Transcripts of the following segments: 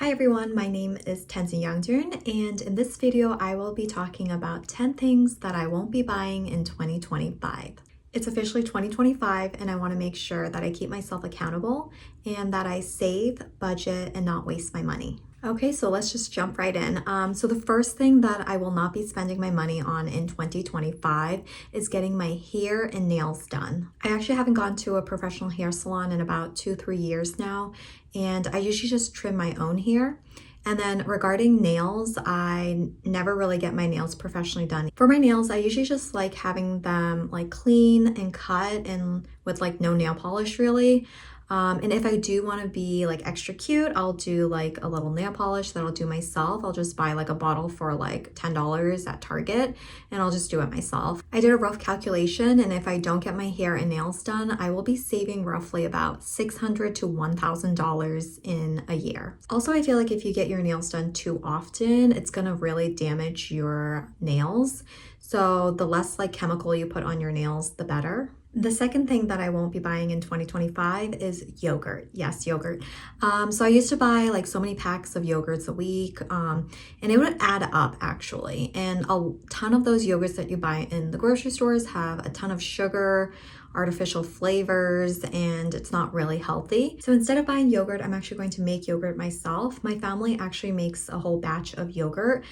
Hi everyone, my name is Tenzin Yangdun, and in this video I will be talking about 10 things that I won't be buying in 2025. It's officially 2025 and I want to make sure that I keep myself accountable and that I save, budget, and not waste my money. Okay, so let's just jump right in. So the first thing that I will not be spending my money on in 2025 is getting my hair and nails done. I actually haven't gone to a professional hair salon in about 2-3 years now, and I usually just trim my own hair. And then regarding nails, I never really get my nails professionally done. For my nails, I usually just like having them like clean and cut and with like no nail polish really. And if I do want to be like extra cute, I'll do like a little nail polish that I'll do myself. I'll just buy like a bottle for like $10 at Target and I'll just do it myself. I did a rough calculation, and if I don't get my hair and nails done, I will be saving roughly about $600 to $1,000 in a year. Also, I feel like if you get your nails done too often, it's gonna really damage your nails. So the less like chemical you put on your nails, the better. The second thing that I won't be buying in 2025 is yogurt. Yes, yogurt. So I used to buy like so many packs of yogurts a week, and it would add up actually. And a ton of those yogurts that you buy in the grocery stores have a ton of sugar, artificial flavors, and it's not really healthy. So instead of buying yogurt, I'm actually going to make yogurt myself. My family actually makes a whole batch of yogurt,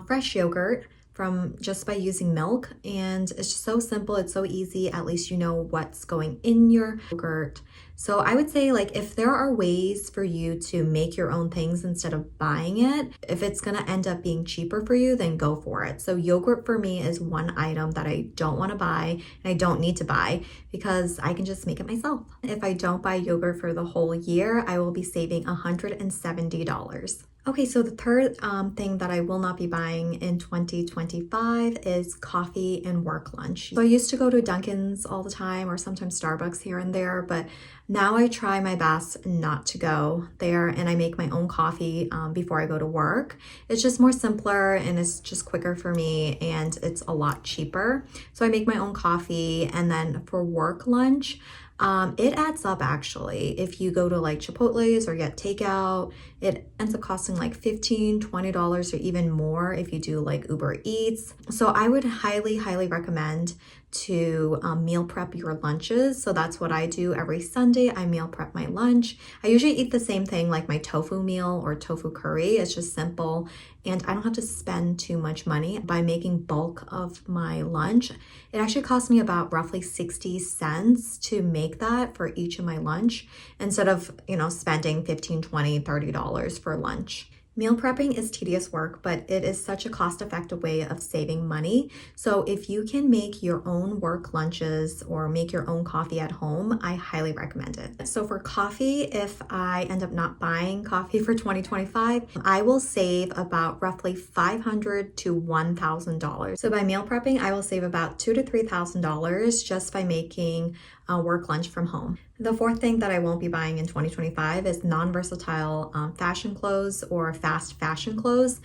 fresh yogurt, from just by using milk, and it's just so simple, it's so easy. At least you know what's going in your yogurt. So I would say, like, if there are ways for you to make your own things instead of buying it, if it's gonna end up being cheaper for you, then go for it. So yogurt for me is one item that I don't want to buy and I don't need to buy because I can just make it myself. If I don't buy yogurt for the whole year, I will be saving $170. Okay, so the third thing that I will not be buying in 2025 is coffee and work lunch. So I used to go to Dunkin's all the time or sometimes Starbucks here and there, but now I try my best not to go there and I make my own coffee before I go to work. It's just more simpler and it's just quicker for me and it's a lot cheaper. So I make my own coffee, and then for work lunch, it adds up actually. If you go to like Chipotle's or get takeout, it ends up costing like $15, $20 or even more if you do like Uber Eats. So I would highly recommend to meal prep your lunches. So that's what I do every Sunday. I meal prep my lunch. I usually eat the same thing, like my tofu meal or tofu curry. It's just simple and I don't have to spend too much money by making bulk of my lunch. It actually cost me about roughly 60 cents to make that for each of my lunch instead of, spending $15, $20, $30 for lunch. Meal prepping is tedious work, but it is such a cost-effective way of saving money. So if you can make your own work lunches or make your own coffee at home, I highly recommend it. So for coffee, if I end up not buying coffee for 2025, I will save about roughly $500 to $1,000. So by meal prepping, I will save about $2,000 to $3,000 just by making work lunch from home. The fourth thing that I won't be buying in 2025 is non-versatile fashion clothes or fast fashion clothes.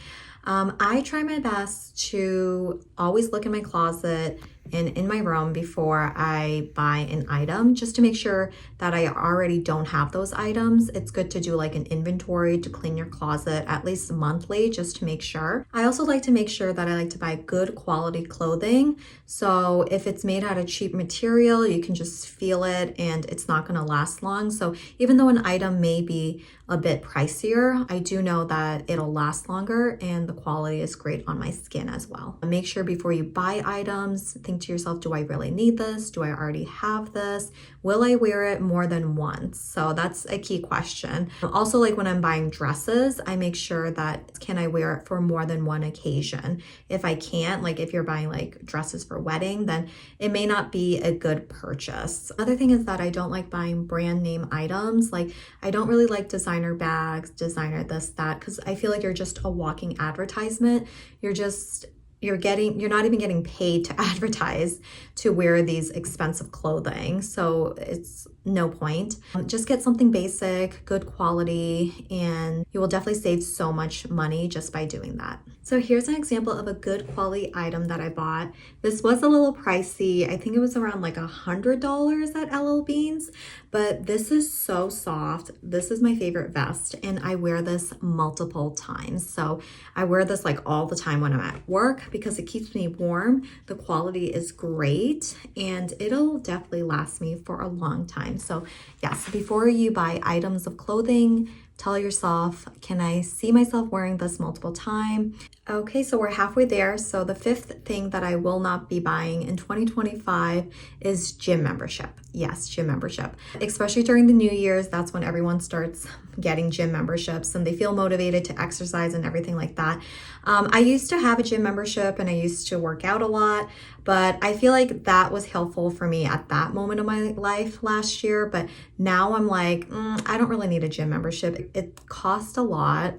I try my best to always look in my closet and in my room before I buy an item, just to make sure that I already don't have those items. It's good to do like an inventory to clean your closet at least monthly, just to make sure. I also like to make sure that I like to buy good quality clothing. So if it's made out of cheap material, you can just feel it and it's not going to last long. So even though an item may be a bit pricier, I do know that it'll last longer and the quality is great on my skin as well. Make sure before you buy items, think to yourself, do I really need this? Do I already have this? Will I wear it more than once? So that's a key question. Also, like when I'm buying dresses, I make sure that can I wear it for more than one occasion? If I can't, like if you're buying like dresses for wedding, then it may not be a good purchase. Other thing is that I don't like buying brand name items. Like I don't really like designer bags, designer this, that, because I feel like you're just a walking advertisement. You're not even getting paid to advertise to wear these expensive clothing. So it's no point. Just get something basic, good quality, and you will definitely save so much money just by doing that. So here's an example of a good quality item that I bought. This was a little pricey. I think it was around like $100 at LL Beans, but this is so soft. This is my favorite vest, and I wear this multiple times. So I wear this like all the time when I'm at work because it keeps me warm. The quality is great, and it'll definitely last me for a long time. So yes, before you buy items of clothing, tell yourself, can I see myself wearing this multiple times? Okay, so we're halfway there. So the fifth thing that I will not be buying in 2025 is gym membership. Yes, gym membership. Especially during the New Year's, that's when everyone starts getting gym memberships and they feel motivated to exercise and everything like that. I used to have a gym membership and I used to work out a lot, but I feel like that was helpful for me at that moment of my life last year. But now I'm like, I don't really need a gym membership. It costs a lot.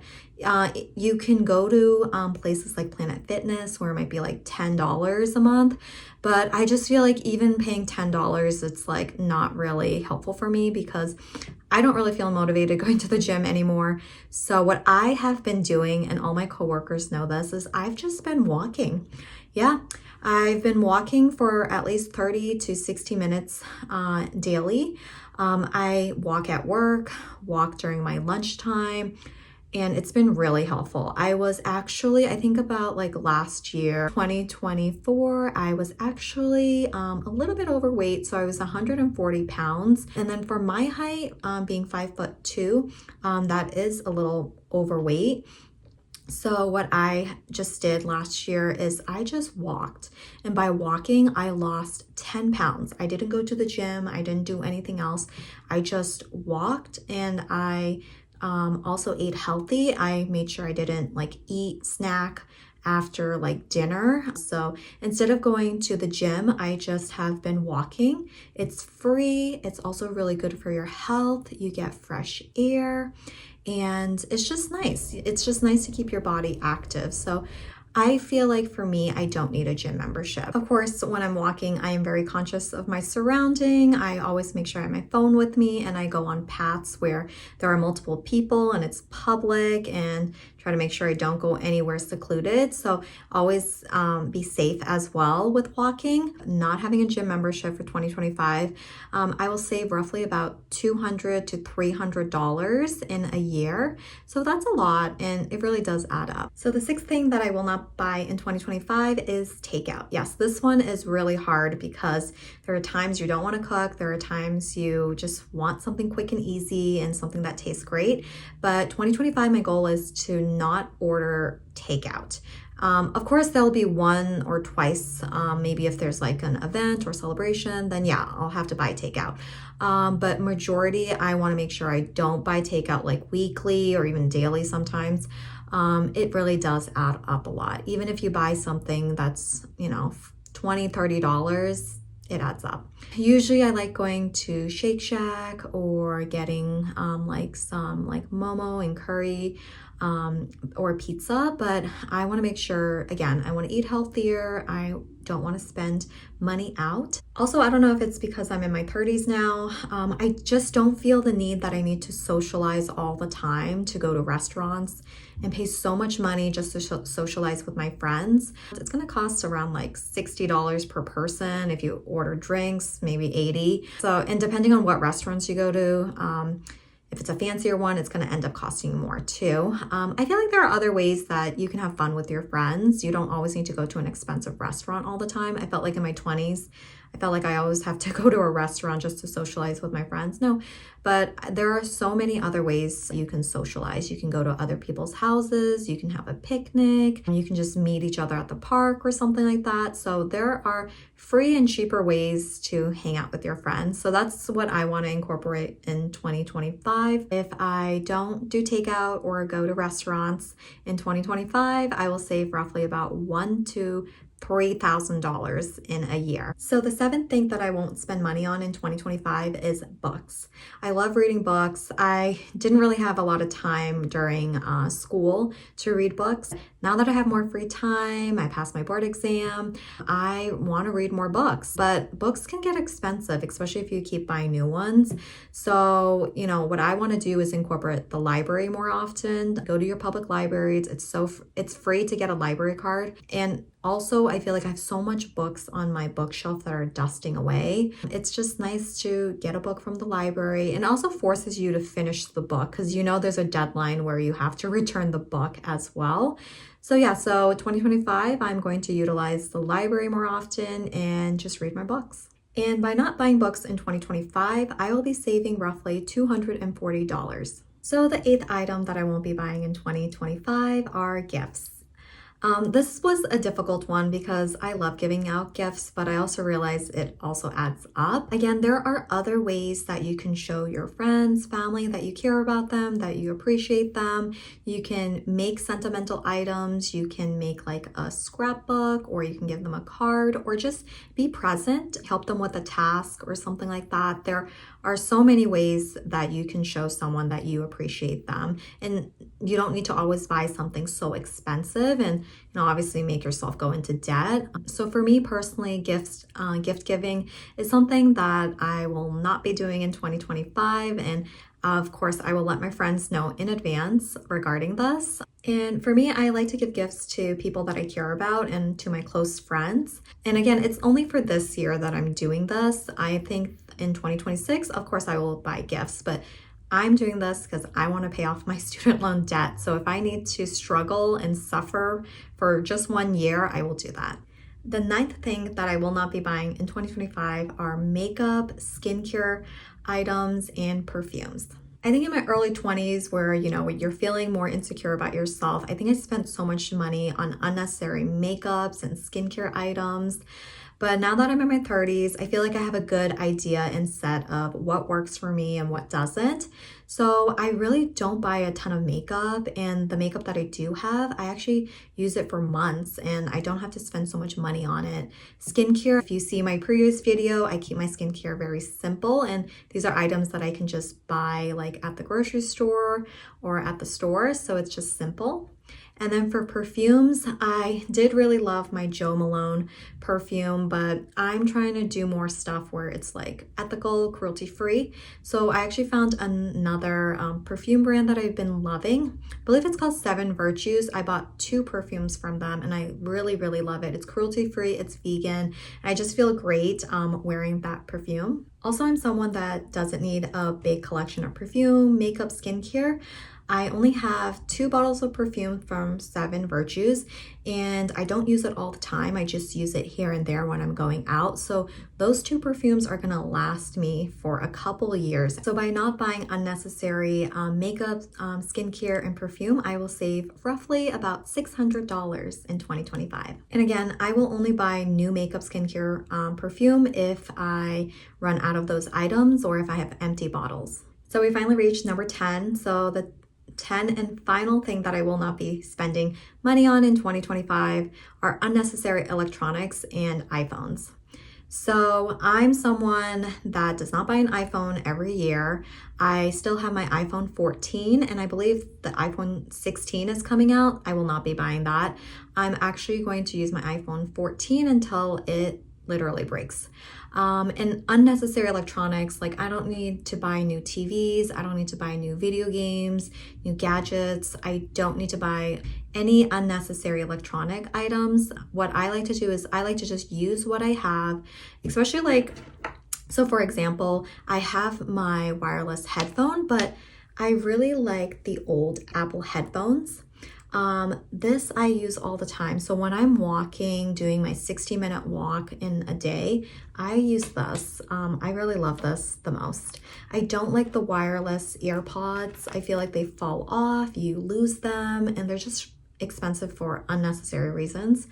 You can go to places like Planet Fitness where it might be like $10 a month, but I just feel like even paying $10, it's like not really helpful for me because I don't really feel motivated going to the gym anymore. So what I have been doing, and all my coworkers know this, is I've just been walking. Yeah, I've been walking for at least 30 to 60 minutes daily. I walk at work, walk during my lunchtime, and it's been really helpful. I was actually, I think about like last year, 2024, I was actually a little bit overweight. So I was 140 pounds. And then for my height, being 5'2", that is a little overweight. So what I just did last year is I just walked. And by walking, I lost 10 pounds. I didn't go to the gym. I didn't do anything else. I just walked, and I also ate healthy. I made sure I didn't like eat, snack after like dinner. So instead of going to the gym, I just have been walking. It's free. It's also really good for your health. You get fresh air, and it's just nice. It's just nice to keep your body active. So I feel like for me, I don't need a gym membership. Of course, when I'm walking, I am very conscious of my surrounding. I always make sure I have my phone with me, and I go on paths where there are multiple people and it's public, and try to make sure I don't go anywhere secluded. So always be safe as well with walking. Not having a gym membership for 2025, I will save roughly about $200 to $300 in a year. So that's a lot, and it really does add up. So the sixth thing that I will not buy in 2025 is takeout. Yes, this one is really hard because there are times you don't want to cook. There are times you just want something quick and easy and something that tastes great. But 2025, my goal is to not order takeout. Of course, there'll be one or twice, maybe if there's like an event or celebration, then yeah, I'll have to buy takeout. But majority, I want to make sure I don't buy takeout like weekly or even daily sometimes. It really does add up a lot. Even if you buy something that's, $20, $30, it adds up. Usually I like going to Shake Shack or getting like some like momo and curry or pizza, but I want to make sure, again, I want to eat healthier. I don't want to spend money out. Also, I don't know if it's because I'm in my 30s now. I just don't feel the need that I need to socialize all the time, to go to restaurants and pay so much money just to socialize with my friends. It's going to cost around like $60 per person. If you order drinks, maybe 80. So, and depending on what restaurants you go to, if it's a fancier one, it's going to end up costing more too. I feel like there are other ways that you can have fun with your friends. You don't always need to go to an expensive restaurant all the time. I felt like in my 20s, I felt like I always have to go to a restaurant just to socialize with my friends. No, but there are so many other ways you can socialize. You can go to other people's houses. You can have a picnic. You can just meet each other at the park or something like that. So there are free and cheaper ways to hang out with your friends. So that's what I want to incorporate in 2025. If I don't do takeout or go to restaurants in 2025, I will save roughly about $1,000 to $3,000 in a year. So the seventh thing that I won't spend money on in 2025 is books. I love reading books. I didn't really have a lot of time during school to read books. Now that I have more free time, I passed my board exam, I want to read more books. But books can get expensive, especially if you keep buying new ones. So, what I want to do is incorporate the library more often. Go to your public libraries. It's free to get a library card. And also, I feel like I have so much books on my bookshelf that are dusting away. It's just nice to get a book from the library, and also forces you to finish the book because there's a deadline where you have to return the book as well. So 2025, I'm going to utilize the library more often and just read my books. And by not buying books in 2025, I will be saving roughly $240. So the eighth item that I won't be buying in 2025 are gifts. This was a difficult one because I love giving out gifts, but I also realize it also adds up. Again, there are other ways that you can show your friends, family that you care about them, that you appreciate them. You can make sentimental items. You can make like a scrapbook, or you can give them a card, or just be present, help them with a task or something like that. There are so many ways that you can show someone that you appreciate them, and you don't need to always buy something so expensive and obviously make yourself go into debt. So for me personally, gift giving is something that I will not be doing in 2025, and of course, I will let my friends know in advance regarding this. And for me, I like to give gifts to people that I care about and to my close friends. And again, it's only for this year that I'm doing this. I think in 2026, of course, I will buy gifts, but I'm doing this because I want to pay off my student loan debt. So if I need to struggle and suffer for just 1 year, I will do that. The ninth thing that I will not be buying in 2025 are makeup, skincare items, and perfumes. I think in my early 20s where, you're feeling more insecure about yourself, I think I spent so much money on unnecessary makeups and skincare items. But now that I'm in my 30s, I feel like I have a good idea and set of what works for me and what doesn't. So I really don't buy a ton of makeup, and the makeup that I do have, I actually use it for months and I don't have to spend so much money on it. Skincare, if you see my previous video, I keep my skincare very simple, and these are items that I can just buy like at the grocery store or at the store, so it's just simple. And then for perfumes, I did really love my Jo Malone perfume, but I'm trying to do more stuff where it's like ethical, cruelty-free. So I actually found another perfume brand that I've been loving. I believe it's called 7 Virtues. I bought 2 perfumes from them and I really, really love it. It's cruelty-free, it's vegan, and I just feel great wearing that perfume. Also, I'm someone that doesn't need a big collection of perfume, makeup, skincare. I only have 2 bottles of perfume from 7 Virtues, and I don't use it all the time. I just use it here and there when I'm going out. So those 2 perfumes are gonna last me for a couple of years. So by not buying unnecessary makeup, skincare, and perfume, I will save roughly about $600 in 2025. And again, I will only buy new makeup, skincare, perfume if I run out of those items or if I have empty bottles. So we finally reached number 10. So the 10 and final thing that I will not be spending money on in 2025 are unnecessary electronics and iPhones. So I'm someone that does not buy an iPhone every year. I still have my iPhone 14 and I believe the iPhone 16 is coming out. I will not be buying that. I'm actually going to use my iPhone 14 until it literally breaks. And unnecessary electronics, like I don't need to buy new TVs, I don't need to buy new video games, new gadgets, I don't need to buy any unnecessary electronic items. What I like to do is I like to just use what I have, especially so for example, I have my wireless headphone, but I really like the old Apple headphones. This I use all the time. So when I'm walking, doing my 60-minute walk in a day, I use this. I really love this the most. I don't like the wireless AirPods. I feel like they fall off, you lose them, and they're just expensive for unnecessary reasons.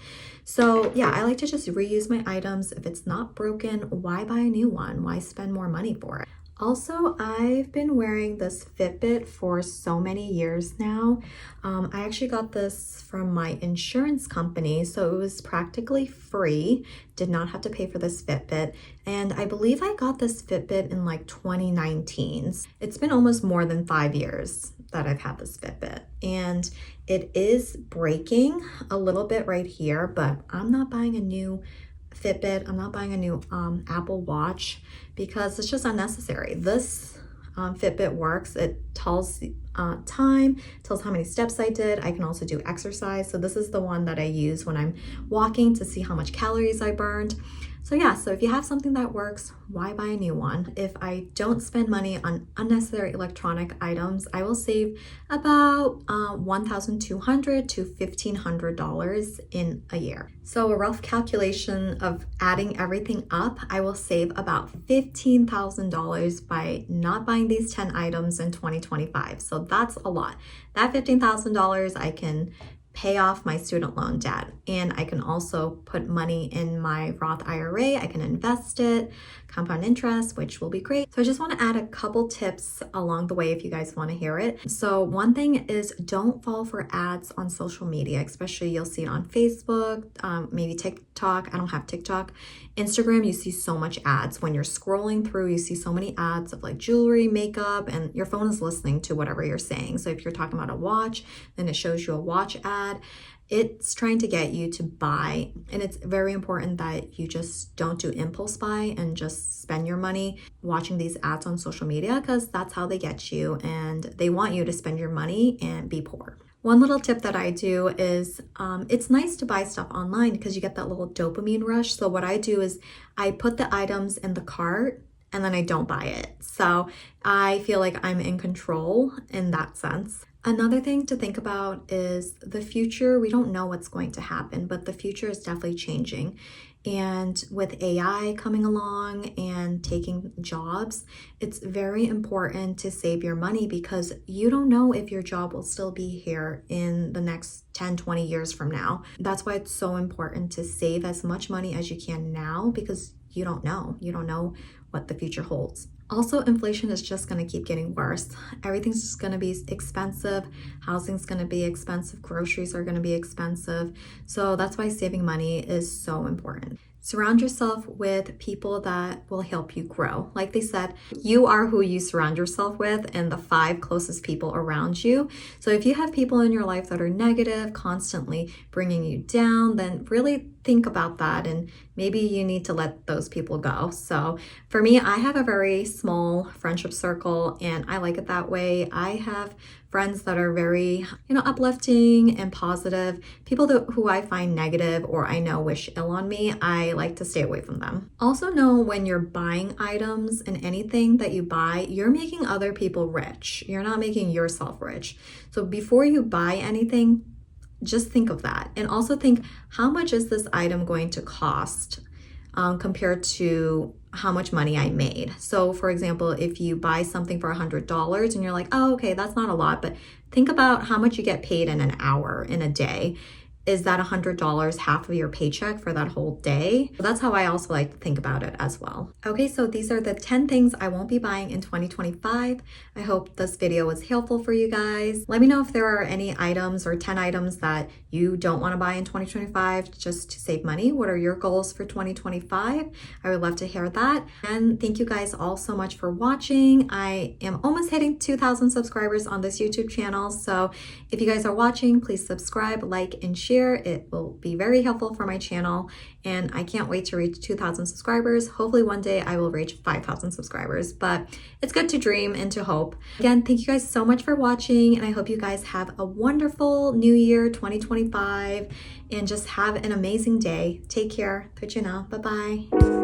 So yeah, I like to just reuse my items. If it's not broken, why buy a new one? Why spend more money for it? Also, I've been wearing this Fitbit for so many years now. I actually got this from my insurance company, so it was practically free. Did not have to pay for this Fitbit. And I believe I got this Fitbit in like 2019. It's been almost more than 5 years that I've had this Fitbit. And it is breaking a little bit right here, but I'm not buying a new Fitbit. I'm not buying a new Apple Watch because it's just unnecessary. This Fitbit works. It tells time, tells how many steps I did. I can also do exercise. So this is the one that I use when I'm walking to see how much calories I burned. So yeah, so if you have something that works, why buy a new one? If I don't spend money on unnecessary electronic items, I will save about $1,200 to $1,500 in a year. So a rough calculation of adding everything up, I will save about $15,000 by not buying these 10 items in 2025. So that's a lot. That $15,000 I can pay off my student loan debt, and I can also put money in my Roth IRA. I can invest it, compound interest, which will be great. So I just want to add a couple tips along the way if you guys want to hear it. So one thing is, don't fall for ads on social media, especially you'll see it on Facebook, maybe TikTok. I don't have TikTok. Instagram, you see so much ads. When you're scrolling through, you see so many ads of like jewelry, makeup, and your phone is listening to whatever you're saying. So if you're talking about a watch, then it shows you a watch ad. It's trying to get you to buy, and it's very important that you just don't do impulse buy and just spend your money watching these ads on social media, because that's how they get you, and they want you to spend your money and be poor. One little tip that I do is it's nice to buy stuff online because you get that little dopamine rush. So what I do is I put the items in the cart and then I don't buy it. So I feel like I'm in control in that sense. Another thing to think about is the future. We don't know what's going to happen, but the future is definitely changing. And with AI coming along and taking jobs, it's very important to save your money because you don't know if your job will still be here in the next 10, 20 years from now. That's why it's so important to save as much money as you can now, because you don't know. You don't know what the future holds. Also, inflation is just going to keep getting worse. Everything's just going to be expensive. Housing's going to be expensive. Groceries are going to be expensive. So that's why saving money is so important. Surround yourself with people that will help you grow. Like they said, you are who you surround yourself with and the 5 closest people around you. So if you have people in your life that are negative, constantly bringing you down, then really think about that, and maybe you need to let those people go. So for me, I have a very small friendship circle and I like it that way. I have friends that are very, uplifting and positive. People who I find negative or I know wish ill on me, I like to stay away from them. Also know when you're buying items and anything that you buy, you're making other people rich. You're not making yourself rich. So before you buy anything, just think of that. And also think, how much is this item going to cost compared to how much money I made? So for example, if you buy something for $100 and you're like, oh, okay, that's not a lot, but think about how much you get paid in an hour, in a day. Is that $100 half of your paycheck for that whole day? So that's how I also like to think about it as well. Okay, so these are the 10 things I won't be buying in 2025. I hope this video was helpful for you guys. Let me know if there are any items or 10 items that you don't want to buy in 2025 just to save money. What are your goals for 2025? I would love to hear that. And thank you guys all so much for watching. I am almost hitting 2,000 subscribers on this YouTube channel. So if you guys are watching, please subscribe, like, and share. It will be very helpful for my channel, and I can't wait to reach 2,000 subscribers. Hopefully one day I will reach 5,000 subscribers, but it's good to dream and to hope. Again, thank you guys so much for watching, and I hope you guys have a wonderful new year 2025 and just have an amazing day. Take care. Bye-bye.